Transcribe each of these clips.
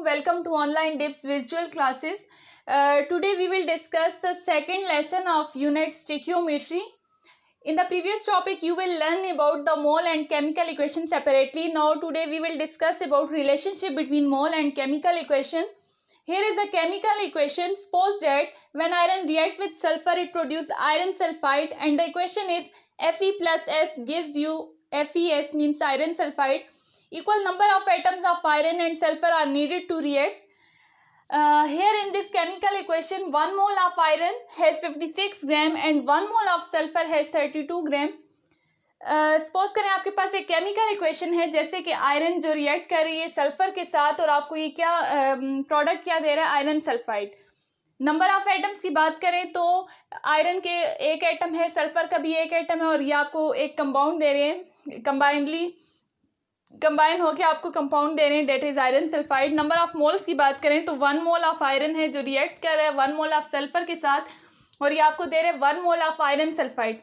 welcome to Online Dips virtual classes. Today we will discuss the second lesson of unit stoichiometry. In the previous topic you will learn about the mole and chemical equation separately. Now today we will discuss about relationship between mole and chemical equation. Here is a chemical equation. Suppose that when iron react with sulfur it produces iron sulfide, and the equation is Fe plus S gives you FeS means iron sulfide. Equal number of atoms of iron and sulfur are needed to react. Here in this chemical equation 1 mole of iron has 56 gram and 1 mole of sulfur has 32 gram. Suppose करें आपके पास एक chemical equation है, जैसे कि iron जो react कर रही है सल्फर के साथ और आपको ये क्या प्रोडक्ट क्या दे रहा है, iron sulphide. Number of atoms की बात करें तो आयरन के एक एटम है, सल्फर का भी एक एटम है और ये आपको एक कंपाउंड दे रहे हैं, कंबाइन होके आपको कंपाउंड दे रहे हैं, that is iron sulphide. Number of moles की बात करें तो 1 मोल ऑफ आयरन है जो रिएक्ट कर रहा है 1 मोल ऑफ सल्फर के साथ और ये आपको दे रहे हैं 1 mole of iron sulphide.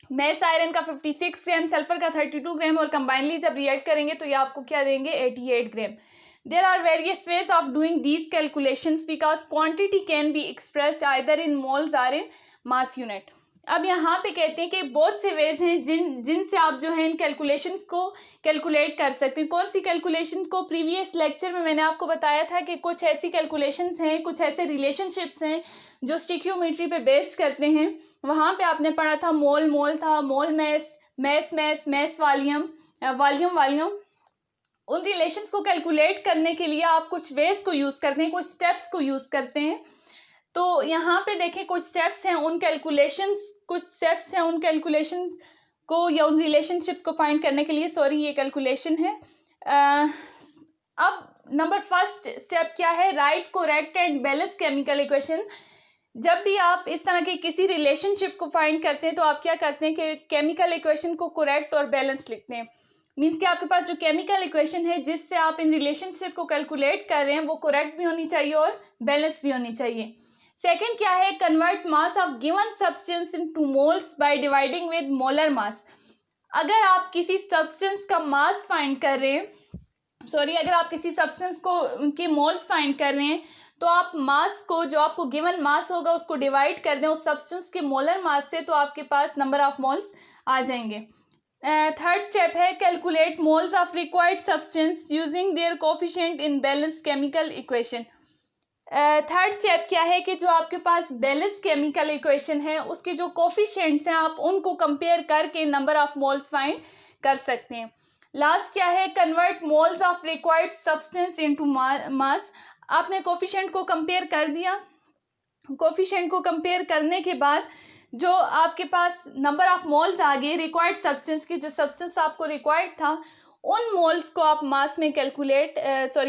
Mass iron का 56 ग्राम, सल्फर का 32 ग्राम और कंबाइनली जब रिएक्ट करेंगे तो ये आपको क्या देंगे, 88 ग्राम. There are various ways of doing these calculations because quantity can be expressed either in moles or in mass unit. अब यहाँ पे कहते हैं कि बहुत से वेज हैं जिनसे आप जो है इन कैलकुलेशंस को कैलकुलेट कर सकते हैं. कौन सी कैलकुलेशंस को, प्रीवियस लेक्चर में मैंने आपको बताया था कि कुछ ऐसी कैलकुलेशंस हैं, कुछ ऐसे रिलेशनशिप्स हैं जो स्टिक्योमेट्री पे बेस्ड करते हैं. वहाँ पे आपने पढ़ा था मोल था, मोल मैस वॉल्यूम. उन रिलेशंस को कैलकुलेट करने के लिए आप कुछ वेज को यूज़ करते हैं, कुछ स्टेप्स को यूज़ करते हैं. तो यहाँ पे देखें कुछ स्टेप्स हैं उन कैलकुलेशंस को या उन रिलेशनशिप्स को फाइंड करने के लिए. ये कैलकुलेशन है. अब नंबर फर्स्ट स्टेप क्या है, right correct and balance chemical equation. जब भी आप इस तरह के किसी रिलेशनशिप को फाइंड करते हैं तो आप क्या करते हैं कि केमिकल इक्वेशन को करेक्ट और बैलेंस लिखते हैं. मीन्स कि आपके पास जो केमिकल इक्वेशन है जिससे आप इन रिलेशनशिप को कैलकुलेट कर रहे हैं वो करेक्ट भी होनी चाहिए और बैलेंस भी होनी चाहिए. सेकंड क्या है, convert mass of given substance into moles by dividing with molar mass. अगर आप किसी सब्सटेंस का मास फाइंड कर रहे हैं, अगर आप किसी सब्सटेंस को उनके मोल्स फाइंड कर रहे हैं तो आप मास को, जो आपको गिवन मास होगा उसको डिवाइड कर दें उस सब्सटेंस के मोलर मास से, तो आपके पास नंबर ऑफ मोल्स आ जाएंगे. थर्ड स्टेप है calculate moles of required substance using their coefficient in balance chemical equation. Third step क्या है कि जो आपके पास बैलेंस केमिकल इक्वेशन है उसके जो कोफिशिएंट्स हैं आप उनको कंपेयर करके नंबर ऑफ मोल्स फाइंड कर सकते हैं. लास्ट क्या है, convert moles of required substance into mass. आपने कोफिशिएंट को कंपेयर कर दिया, कोफिशिएंट को कंपेयर करने के बाद जो आपके पास नंबर ऑफ मोल्स आ गए रिक्वायर्ड सब्सटेंस की, जो सब्सटेंस आपको रिक्वायर्ड था उन मोल्स को आप मास में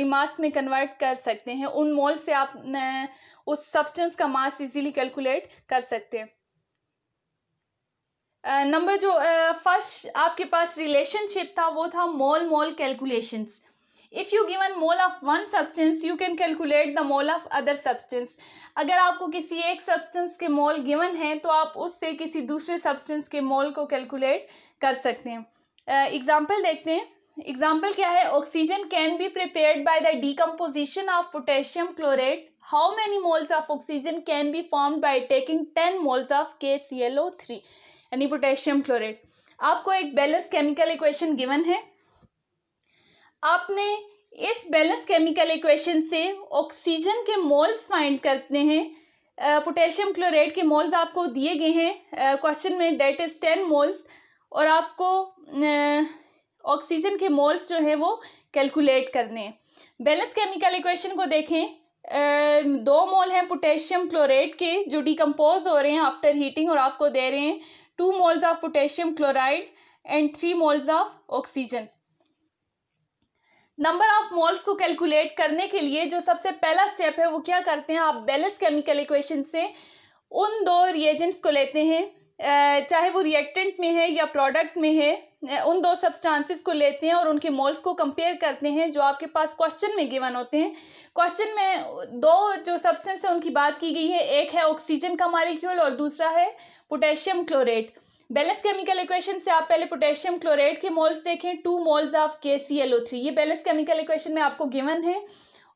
मास में कन्वर्ट कर सकते हैं. उन मोल से आप उस सब्सटेंस का मास इजीली कैलकुलेट कर सकते हैं. नंबर जो फर्स्ट आपके पास रिलेशनशिप था वो था mole calculations. If you given mole of one substance you can calculate the mole of other substance. अगर आपको किसी एक सब्सटेंस के मोल गिवन है तो आप उससे किसी दूसरे सब्सटेंस के मोल को कैलकुलेट कर सकते हैं. एग्जाम्पल देखते हैं. एग्जाम्पल क्या है, oxygen can be prepared by the decomposition of potassium chlorate. How many moles of oxygen can be formed by taking 10 moles of KClO3 यानी पोटेशियम क्लोरेट. आपको एक बैलेंस केमिकल इक्वेशन गिवन है. आपने इस बैलेंस केमिकल इक्वेशन से oxygen के moles find करते हैं. पोटेशियम क्लोरेट के मोल्स आपको दिए गए हैं क्वेश्चन में, डेट इज 10 मोल्स, और आपको ऑक्सीजन के मोल्स जो है वो कैलकुलेट करने हैं. बैलेंस केमिकल इक्वेशन को देखें. 2 मोल हैं पोटेशियम क्लोरेट के जो डिकम्पोज हो रहे हैं आफ्टर हीटिंग और आपको दे रहे हैं 2 moles of potassium chloride and 3 moles of oxygen. Number of moles को कैलकुलेट करने के लिए जो सबसे पहला स्टेप है वो क्या करते हैं, आप बैलेंस केमिकल इक्वेशन से उन 2 रिएजेंट्स को लेते हैं, चाहे वो रिएक्टेंट में है या प्रोडक्ट में है, उन 2 सब्सटेंसेस को लेते हैं और उनके मोल्स को कंपेयर करते हैं जो आपके पास क्वेश्चन में गिवन होते हैं. क्वेश्चन में 2 जो सब्सटेंस है उनकी बात की गई है, एक है ऑक्सीजन का मॉलिक्यूल और दूसरा है potassium chlorate. Balance chemical equation से आप पहले पोटेशियम क्लोरेट के मोल्स देखें, 2 मोल्स ऑफ KClO3. ये बैलेंस केमिकल इक्वेशन में आपको गिवन है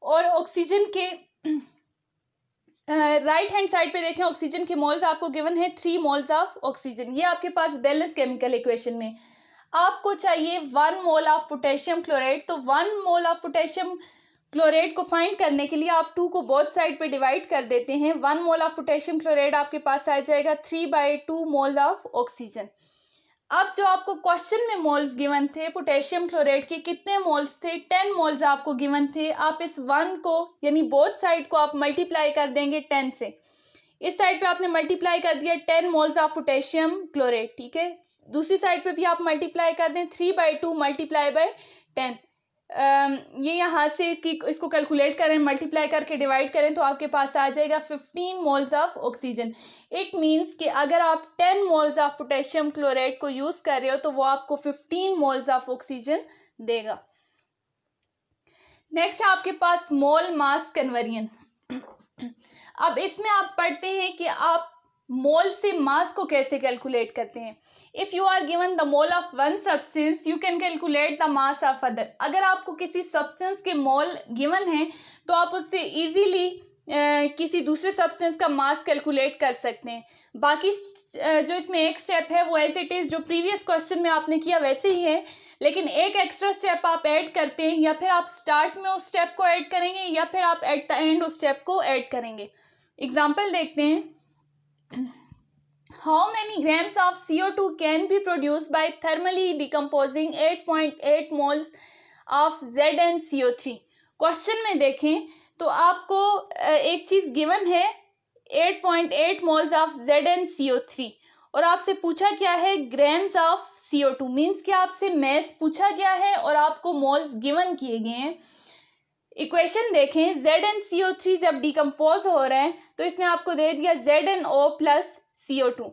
और ऑक्सीजन के राइट हैंड साइड पे देखें, ऑक्सीजन के मोल्स आपको गिवन है 3 मोल्स ऑफ ऑक्सीजन। ये आपके पास बैलेंस केमिकल इक्वेशन में आपको चाहिए 1 मोल ऑफ पोटेशियम क्लोराइड। तो 1 मोल ऑफ पोटेशियम क्लोराइड को फाइंड करने के लिए आप 2 को बोथ साइड पे डिवाइड कर देते हैं। 1 मोल ऑफ पोटेशियम क्लोराइड आपके पास आ जाएगा 3/2 मोल ऑफ ऑक्सीजन। अब जो आपको क्वेश्चन में मोल्स गिवन थे पोटेशियम क्लोराइड के कितने मोल्स थे, 10 मोल्स आपको गिवन थे। आप इस 1 को यानी बोथ साइड को आप मल्टीप्लाई कर देंगे 10 से। इस साइड पे आपने मल्टीप्लाई कर दिया 10 मोल्स ऑफ पोटेशियम क्लोराइड, ठीक है। दूसरी साइड पे भी आप मल्टीप्लाई कर दें 3/2 मल्टीप्लाई बाय 10। ये यहाँ से इसको कैलकुलेट करें, मल्टीप्लाई करके डिवाइड करें तो आपके पास आ जाएगा 15 moles of oxygen. It means कि अगर आप 10 मोल्स ऑफ पोटेशियम क्लोराइड को यूज कर रहे हो तो वो आपको 15 मोल्स ऑफ ऑक्सीजन देगा। नेक्स्ट आपके पास मोल मास कन्वर्जन। अब इसमें आप पढ़ते हैं कि आप मोल से मास को कैसे कैलकुलेट करते हैं। If you are given the mole of one substance you can calculate the mass of other. अगर आपको किसी सब्सटेंस के मोल गिवन है तो आप उससे इजीली किसी दूसरे सब्सटेंस का मास कैलकुलेट कर सकते हैं। बाकी जो इसमें एक स्टेप है वो एज इट इज जो प्रीवियस क्वेश्चन में आपने किया वैसे ही है, लेकिन एक एक्स्ट्रा स्टेप आप ऐड करते हैं, या फिर आप स्टार्ट में उस स्टेप को ऐड करेंगे या फिर आप एट द एंड उस स्टेप को ऐड करेंगे। एग्जाम्पल देखते हैं। How many grams of CO2 can be produced by thermally decomposing 8.8 moles of ZnCO3? Question में देखें तो आपको एक चीज गिवन है 8.8 मोल्स ऑफ ZnCO3 और आपसे पूछा क्या है ग्राम्स ऑफ CO2। मीन्स कि आपसे मैस पूछा गया है और आपको मोल्स गिवन किए गए हैं। इक्वेशन देखें, ZnCO3 जब डिकम्पोज हो रहे हैं तो इसने आपको दे दिया ZnO प्लस CO2।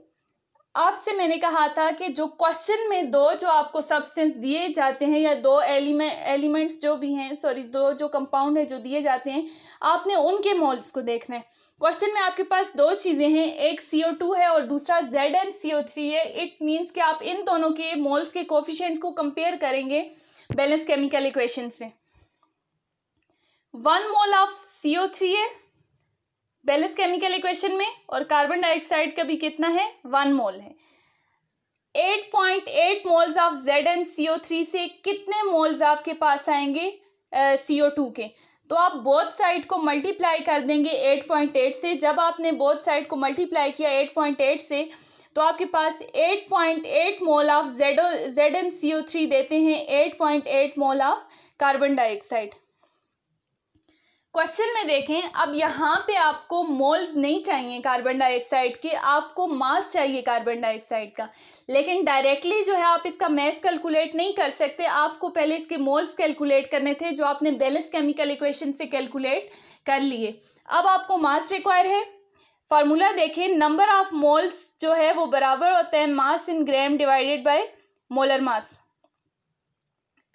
आपसे मैंने कहा था कि जो क्वेश्चन में दो जो आपको सब्सटेंस दिए जाते हैं या दो एलिमेंट्स जो भी हैं दो जो कंपाउंड है जो दिए जाते हैं आपने उनके मोल्स को देखना है। क्वेश्चन में आपके पास दो चीज़ें हैं, एक CO2 है और दूसरा ZnCO3 है। इट मीन्स कि आप इन दोनों के मोल्स के कोफिशिएंट्स को कंपेयर करेंगे बैलेंस केमिकल इक्वेशन से। 1 मोल ऑफ CO3 है बैलेंस केमिकल इक्वेशन में और कार्बन डाइऑक्साइड का भी कितना है 1 मोल है। 8.8 मोल्स ऑफ ZnCO3 से कितने मोल्स आपके पास आएंगे CO2 के, तो आप बोथ साइड को मल्टीप्लाई कर देंगे 8.8 से। जब आपने बोथ साइड को मल्टीप्लाई किया 8.8 से तो आपके पास 8.8 मोल ऑफ ZnCO3 देते हैं 8.8 mole of carbon dioxide. Question में देखें, अब यहाँ पे आपको मोल्स नहीं चाहिए कार्बन डाइऑक्साइड के, आपको मास चाहिए कार्बन डाइऑक्साइड का। लेकिन डायरेक्टली जो है आप इसका मास कैलकुलेट नहीं कर सकते, आपको पहले इसके मोल्स कैलकुलेट करने थे जो आपने बैलेंस केमिकल इक्वेशन से कैलकुलेट कर लिए। अब आपको मास रिक्वायर है। फार्मूला देखें, नंबर ऑफ मोल्स जो है वो बराबर होता है mass in gram divided by molar mass.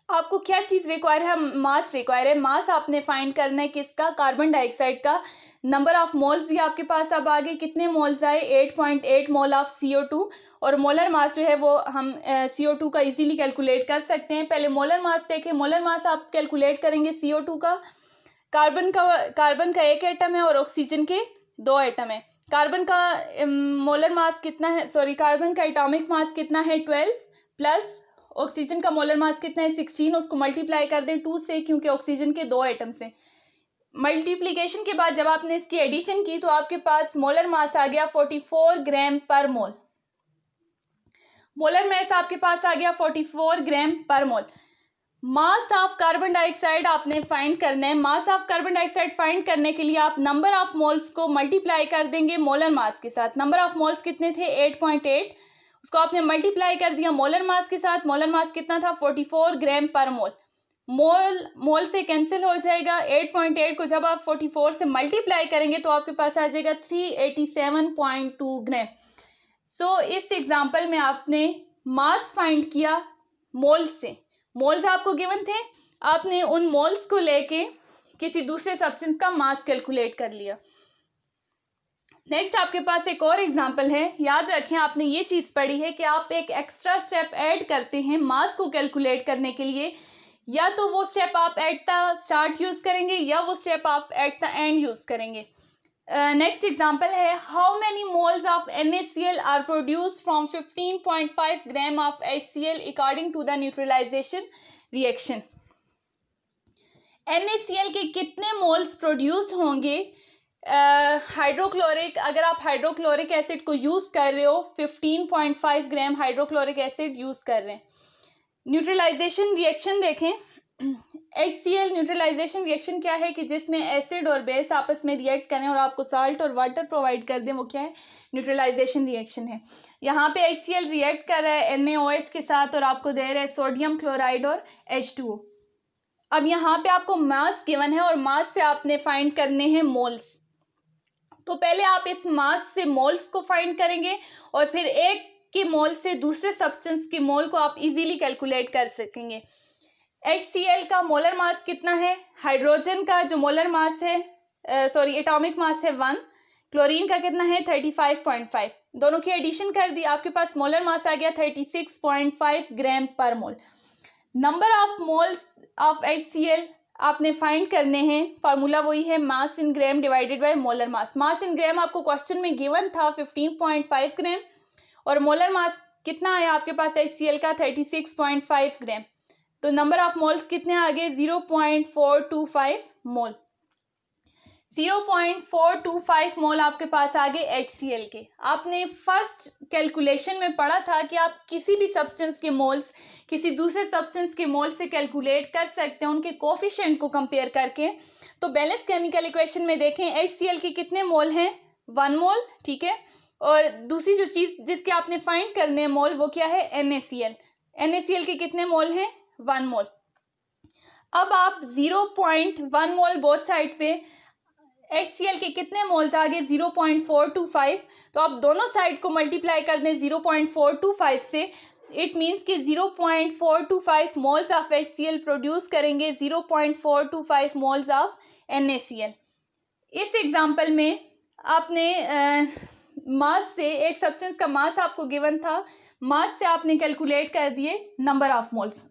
आपको क्या चीज़ रिक्वायर है, मास रिक्वायर है। मास आपने फाइंड करना है किसका, कार्बन डाइऑक्साइड का। नंबर ऑफ मोल्स भी आपके पास अब आगे कितने मोल्स आए 8.8 मोल ऑफ CO2 और मोलर मास जो है वो हम CO2 का इजीली कैलकुलेट कर सकते हैं। पहले मोलर मास देखें, मोलर मास आप कैलकुलेट करेंगे CO2 का। कार्बन का 1 एटम है और ऑक्सीजन के 2 एटम है। कार्बन का मोलर मास कितना है, कार्बन का एटॉमिक मास कितना है 12 प्लस ऑक्सीजन का मोलर मास कितना है 16। उसको मल्टीप्लाई कर दें 2 से क्योंकि ऑक्सीजन के 2 एटम से। मल्टीप्लिकेशन के बाद जब आपने इसकी एडिशन की तो आपके पास मोलर मास आ गया 44 ग्राम पर मोल। मोलर मास आपके पास आ गया 44 ग्राम पर मोल। मास ऑफ कार्बन डाइऑक्साइड आपने फाइंड करना है। Mass of carbon dioxide find करने के लिए आप नंबर ऑफ मोल्स को मल्टीप्लाई कर देंगे मोलर मास के साथ। नंबर ऑफ मोल्स कितने थे 8.8, उसको आपने मल्टीप्लाई कर दिया मोलर मास के साथ। मोलर मास कितना था 44 ग्राम पर मोल। मोल से कैंसिल हो जाएगा। 8.8 को जब आप 44 से मल्टीप्लाई करेंगे तो आपके पास आ जाएगा 387.2 ग्राम। सो इस एग्जांपल में आपने मास फाइंड किया मोल्स से। मोल्स आपको गिवन थे, आपने उन मोल्स को लेके किसी दूसरे सब्सटेंस का मास कैलकुलेट कर लिया। नेक्स्ट आपके पास एक और एग्जांपल है। याद रखें आपने ये चीज़ पढ़ी है कि आप एक एक्स्ट्रा स्टेप ऐड करते हैं मास को कैलकुलेट करने के लिए। या तो वो स्टेप आप एट द स्टार्ट यूज करेंगे या वो स्टेप आप एट द एंड यूज करेंगे। नेक्स्ट एग्जांपल है, how many moles of NaCl are produced from 15.5 gram of HCl according to the neutralisation reaction. NaCl के कितने मोल्स प्रोड्यूस्ड होंगे हाइड्रोक्लोरिक, अगर आप हाइड्रोक्लोरिक एसिड को यूज कर रहे हो, 15.5 ग्राम हाइड्रोक्लोरिक एसिड यूज कर रहे हैं। न्यूट्रलाइजेशन रिएक्शन देखें, HCl न्यूट्रलाइजेशन रिएक्शन क्या है कि जिसमें एसिड और बेस आपस में रिएक्ट करें और आपको साल्ट और वाटर प्रोवाइड कर दें, वो क्या है, न्यूट्रलाइजेशन रिएक्शन है। यहाँ पे HCl रिएक्ट कर रहा है NaOH के साथ और आपको दे रहा है सोडियम क्लोराइड और H2O। अब यहाँ पे आपको मास गिवन है और मास से आपने फाइंड करने हैं मोल्स। तो पहले आप इस मास से मोल्स को फाइंड करेंगे और फिर एक के मोल से दूसरे सब्सटेंस के मोल को आप इजीली कैलकुलेट कर सकेंगे। HCl का मोलर मास कितना है, हाइड्रोजन का जो मोलर मास है एटॉमिक मास है 1, क्लोरीन का कितना है 35.5, दोनों की एडिशन कर दी, आपके पास मोलर मास आ गया 36.5 ग्राम पर mole. Number of moles of HCl आपने फाइंड करने हैं, फार्मूला वही है mass in gram divided by molar mass. Mass in gram आपको क्वेश्चन में गिवन था 15.5 ग्राम और मोलर मास कितना आया आपके पास HCl का 36.5 ग्राम। तो नंबर ऑफ मोल्स कितने आ गए 0.425 मोल। 0.425 मोल आपके पास आ गए HCl के। आपने फर्स्ट कैलकुलेशन में पढ़ा था कि आप किसी भी सब्सटेंस के मोल्स किसी दूसरे सब्सटेंस के मोल से कैलकुलेट कर सकते हैं उनके कोफिशिएंट को कंपेयर करके। तो बैलेंस केमिकल इक्वेशन में देखें HCl के कितने मोल हैं 1 मोल, ठीक है। और दूसरी जो चीज जिसके आपने फाइंड करने हैं मोल वो क्या है NaCl के कितने मोल हैं 1 मोल। अब आप 0.1 मोल बोथ साइड पे HCl के कितने मोल्स आ गए 0.425, तो आप दोनों साइड को मल्टीप्लाई कर दें 0.425 से, इट मीन्स कि 0.425 मोल्स ऑफ HCl प्रोड्यूस करेंगे 0.425 मोल्स ऑफ NaCl। इस एग्जांपल में आपने मास से एक सब्सटेंस का मास आपको गिवन था, मास से आपने कैलकुलेट कर दिए नंबर ऑफ मोल्स।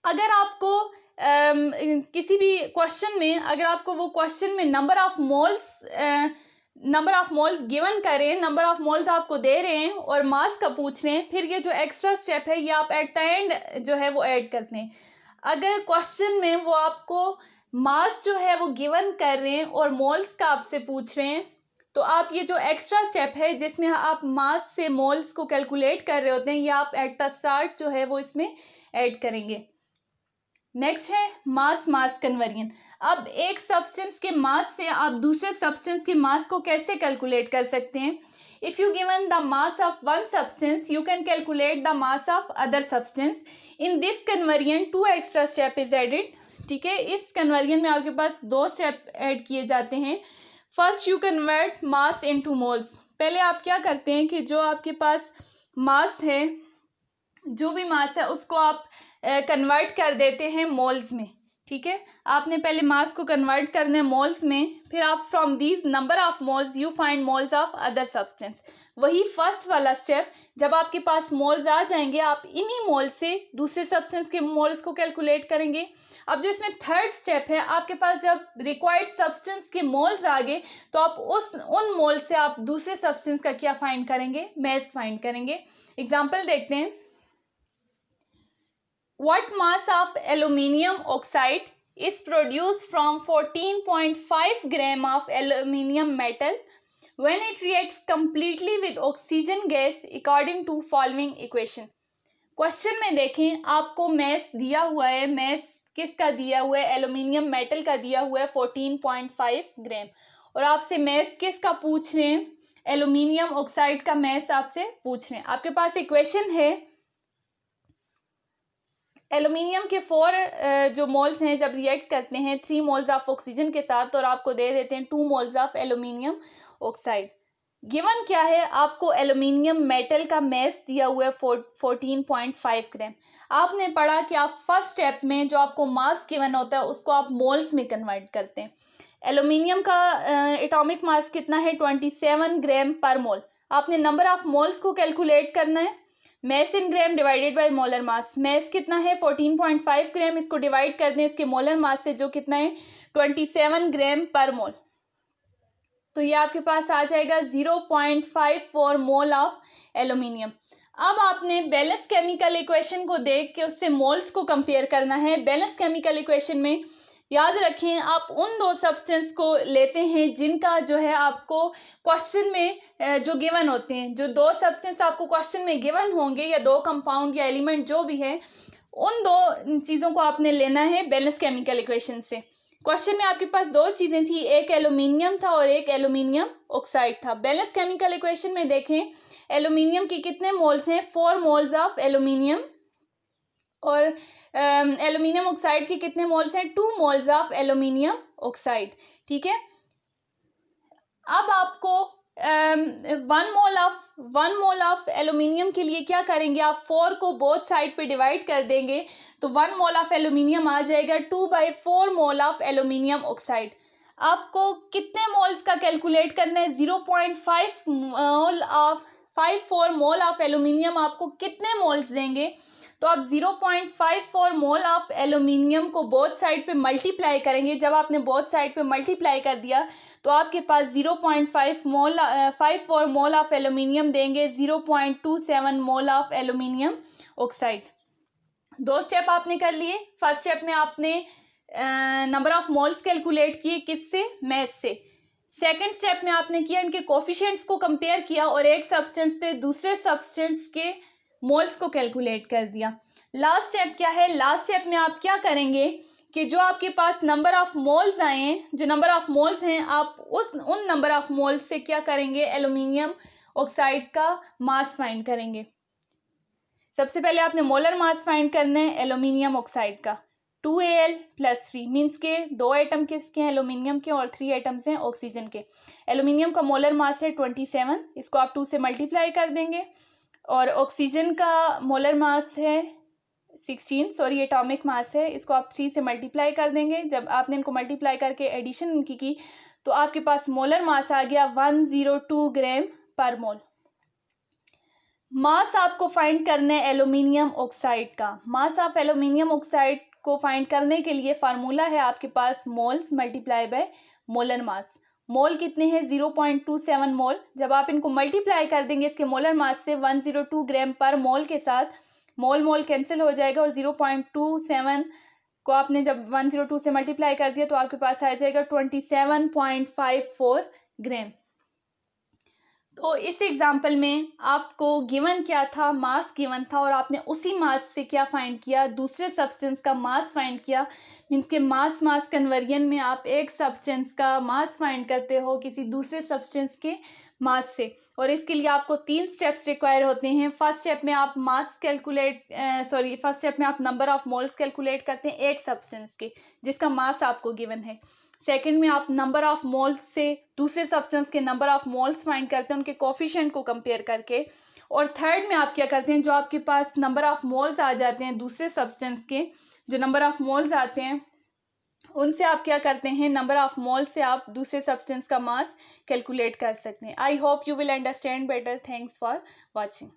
अगर आपको किसी भी क्वेश्चन में अगर आपको वो क्वेश्चन में नंबर ऑफ मोल्स गिवन करें, नंबर ऑफ मोल्स आपको दे रहे हैं और मास का पूछ रहे हैं, फिर ये जो एक्स्ट्रा स्टेप है ये आप एट द एंड जो है वो ऐड करते हैं। अगर क्वेश्चन में वो आपको मास जो है वो गिवन कर रहे हैं और मोल्स का आपसे पूछ रहे हैं, तो आप ये जो एक्स्ट्रा स्टेप है जिसमें आप मास से मोल्स को कैलकुलेट कर रहे होते हैं, ये आप एट द स्टार्ट जो है वो इसमें ऐड करेंगे। नेक्स्ट है मास कन्वर्जन। अब एक सब्सटेंस के मास से आप दूसरे सब्सटेंस के मास को कैसे कैलकुलेट कर सकते हैं। If you given the mass of one substance you can calculate the mass of other substance. In this conversion 2 extra step is added, ठीक है। इस कन्वर्जन में आपके पास 2 स्टेप ऐड किए जाते हैं। First you convert mass into moles. पहले आप क्या करते हैं कि जो आपके पास मास है, जो भी मास है उसको आप कन्वर्ट कर देते हैं मोल्स में, ठीक है। आपने पहले मास को कन्वर्ट करना है मोल्स में, फिर आप from these number of moles you find moles of other substance. वही फर्स्ट वाला स्टेप, जब आपके पास मोल्स आ जाएंगे आप इन्हीं मोल से दूसरे सब्सटेंस के मोल्स को कैलकुलेट करेंगे। अब जो इसमें थर्ड स्टेप है, आपके पास जब रिक्वायर्ड सब्सटेंस के मोल्स आ गए तो आप उन मोल से आप दूसरे सब्सटेंस का क्या फाइंड करेंगे, मास फाइंड करेंगे। एग्जाम्पल देखते हैं। What mass of aluminium oxide is produced from 14.5 gram of aluminium metal when it reacts completely with oxygen gas according to following equation। Question में देखें आपको मास दिया हुआ है, मास किसका दिया हुआ है, एल्यूमिनियम मेटल का दिया हुआ है 14.5 ग्राम, और आपसे मास किसका पूछ रहे हैं, एल्यूमिनियम ऑक्साइड का मास आपसे पूछ रहे हैं। आपके पास इक्वेशन है एल्यूमिनियम के 4 जो मोल्स हैं जब रिएक्ट करते हैं 3 मोल्स ऑफ ऑक्सीजन के साथ और आपको दे देते हैं 2 moles of aluminium oxide. Given क्या है, आपको एल्यूमिनियम मेटल का मास दिया हुआ है 14.5 ग्राम। आपने पढ़ा कि आप फर्स्ट स्टेप में जो आपको मास गिवन होता है उसको आप मोल्स में कन्वर्ट करते हैं। एल्यूमिनियम का एटॉमिक मास कितना है 27 ग्राम पर मोल। आपने नंबर ऑफ मोल्स को कैलकुलेट करना है। Mass in gram divided by molar mass, mass कितना है 14.5 ग्राम, इसको डिवाइड कर दें इसके मोलर मास से जो कितना है 27 ग्राम पर मोल, तो ये आपके पास आ जाएगा 0.54 मोल ऑफ एल्यूमिनियम। अब आपने बैलेंस केमिकल इक्वेशन को देख के उससे मोल्स को कंपेयर करना है। बैलेंस केमिकल इक्वेशन में याद रखें आप उन दो सब्सटेंस को लेते हैं जिनका जो है आपको क्वेश्चन में जो गिवन होते हैं, जो दो सब्सटेंस आपको क्वेश्चन में गिवन होंगे या दो कंपाउंड या एलिमेंट जो भी है, उन दो चीज़ों को आपने लेना है बैलेंस केमिकल इक्वेशन से। क्वेश्चन में आपके पास दो चीज़ें थी, एक एल्यूमिनियम था और एक एल्यूमिनियम ऑक्साइड था। बैलेंस केमिकल इक्वेशन में देखें एल्यूमिनियम के कितने मोल्स हैं, 4 मोल्स ऑफ एल्यूमिनियम, और एल्यूमिनियम ऑक्साइड के कितने मोल्स हैं, 2 मोल्स ऑफ एल्यूमिनियम ऑक्साइड। ठीक है, अब आपको 1 मोल ऑफ एल्यूमिनियम के लिए क्या करेंगे, आप 4 को बोथ साइड पे डिवाइड कर देंगे तो 1 मोल ऑफ एल्यूमिनियम आ जाएगा 2/4 मोल ऑफ एल्यूमिनियम ऑक्साइड। आपको कितने मोल्स का कैलकुलेट करना है, 0.54 मोल ऑफ एल्यूमिनियम आपको कितने मोल्स देंगे, तो आप 0.54 मोल ऑफ एल्यूमिनियम को बोथ साइड पे मल्टीप्लाई करेंगे। जब आपने बोथ साइड पे मल्टीप्लाई कर दिया तो आपके पास 0.54 मोल ऑफ एल्यूमिनियम देंगे 0.27 मोल ऑफ एल्यूमिनियम ऑक्साइड। दो स्टेप आपने कर लिए। फर्स्ट स्टेप में आपने नंबर ऑफ मोल्स कैलकुलेट किए, किससे, मैथ से। सेकेंड स्टेप में आपने किया इनके कोफिशिएंट्स को कंपेयर किया और एक सब्सटेंस से दूसरे सब्सटेंस के मोल्स को कैलकुलेट कर दिया। लास्ट स्टेप क्या है, लास्ट स्टेप में आप क्या करेंगे कि जो आपके पास नंबर ऑफ मोल्स आए हैं, जो नंबर ऑफ मोल्स हैं, आप उन नंबर ऑफ मोल्स से क्या करेंगे, एल्यूमिनियम ऑक्साइड का मास फाइंड करेंगे। सबसे पहले आपने मोलर मास फाइंड करना है एल्यूमिनियम ऑक्साइड का, 2Al+3 मीन्स के 2 एटम किसके हैं, एल्यूमिनियम के, और 3 एटम्स हैं ऑक्सीजन के। एल्यूमिनियम का मोलर मास है 27, इसको आप 2 से मल्टीप्लाई कर देंगे, और ऑक्सीजन का मोलर मास है 16, सॉरी एटॉमिक मास है, इसको आप 3 से मल्टीप्लाई कर देंगे। जब आपने इनको मल्टीप्लाई करके एडिशन इनकी की तो आपके पास मोलर मास आ गया 102 ग्राम पर मोल। मास आपको फाइंड करना है एल्यूमिनियम ऑक्साइड का। मास ऑफ एल्यूमिनियम ऑक्साइड को फाइंड करने के लिए फार्मूला है आपके पास moles multiply by molar mass. Mole कितने हैं, 0.27 मोल। जब आप इनको मल्टीप्लाई कर देंगे इसके मोलर मास से 102 ग्राम पर मोल के साथ, मोल मोल कैंसिल हो जाएगा और 0.27 को आपने जब 102 से मल्टीप्लाई कर दिया तो आपके पास आ जाएगा 27.54 ग्राम। तो इस एग्जाम्पल में आपको गिवन क्या था, मास गिवन था, और आपने उसी मास से क्या फाइंड किया, दूसरे सब्सटेंस का मास फाइंड किया। मीन्स के मास मास कन्वर्जन में आप एक सब्सटेंस का मास फाइंड करते हो किसी दूसरे सब्सटेंस के मास से, और इसके लिए आपको 3 स्टेप्स रिक्वायर होते हैं। फर्स्ट स्टेप में आप फर्स्ट स्टेप में आप नंबर ऑफ मोल्स कैलकुलेट करते हैं एक सब्सटेंस के जिसका मास आपको गिवन है। सेकंड में आप नंबर ऑफ मोल्स से दूसरे सब्सटेंस के नंबर ऑफ मोल्स फाइंड करते हैं उनके कोफिशिएंट को कंपेयर करके, और थर्ड में आप क्या करते हैं, जो आपके पास नंबर ऑफ मोल्स आ जाते हैं दूसरे सब्सटेंस के, जो नंबर ऑफ मोल्स आते हैं उनसे आप क्या करते हैं, नंबर ऑफ मोल्स से आप दूसरे सब्सटेंस का मास कैलकुलेट कर सकते हैं। I hope you will understand better. Thanks for watching.